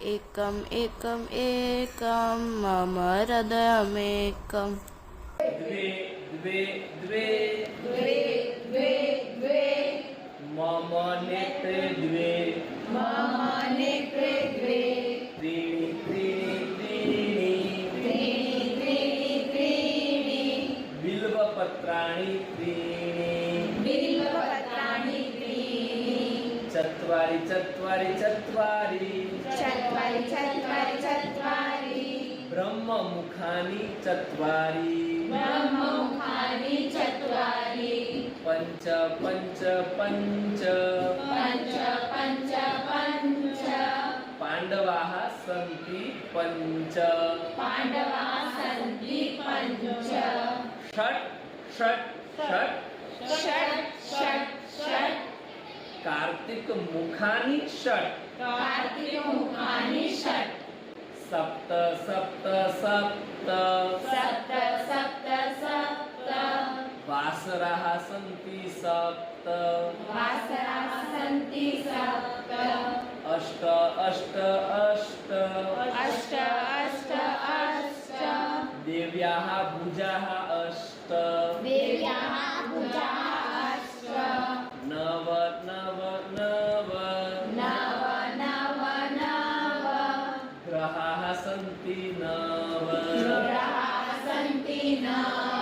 एकम एकम एकम मम हृदयमेकम। द्वे द्वे द्वे द्वे द्वे द्वे मम नेत्रे द्वे मम नेत्रे द्वे त्रीणि त्रीणि त्रीणि त्रीणि त्रीणि त्रीणि बिल्वपत्राणि त्रीणि बिल्वपत्राणि त्रीणि चत्वारि चत्वारि चत्वारि चत्वारि चत्वारि चत्वारि ब्रह्ममुखानि चत्वारि ब्रह्ममुखानि चत्वारि पञ्च पञ्च पञ्च पञ्च पञ्च पञ्च पाण्डवाः सन्ति पञ्च पाण्डवाः सन्ति पञ्च षट् षट् षट् षट् षट् षट् कार्तिकमुखानि षट् कार्तिकमुखानि षट् सप्त सप्त सप्त सप्त सप्त सप्त वासराः सन्ति सप्त वासराः सन्ति सप्त अष्ट अष्ट अष्ट अष्ट अष्ट अष्ट देव्याः भुजाः अष्ट देव्याः भुजाः अष्ट नव नव नव नव नव नव ग्रहाः सन्ति नव ग्रहाः सन्ति नव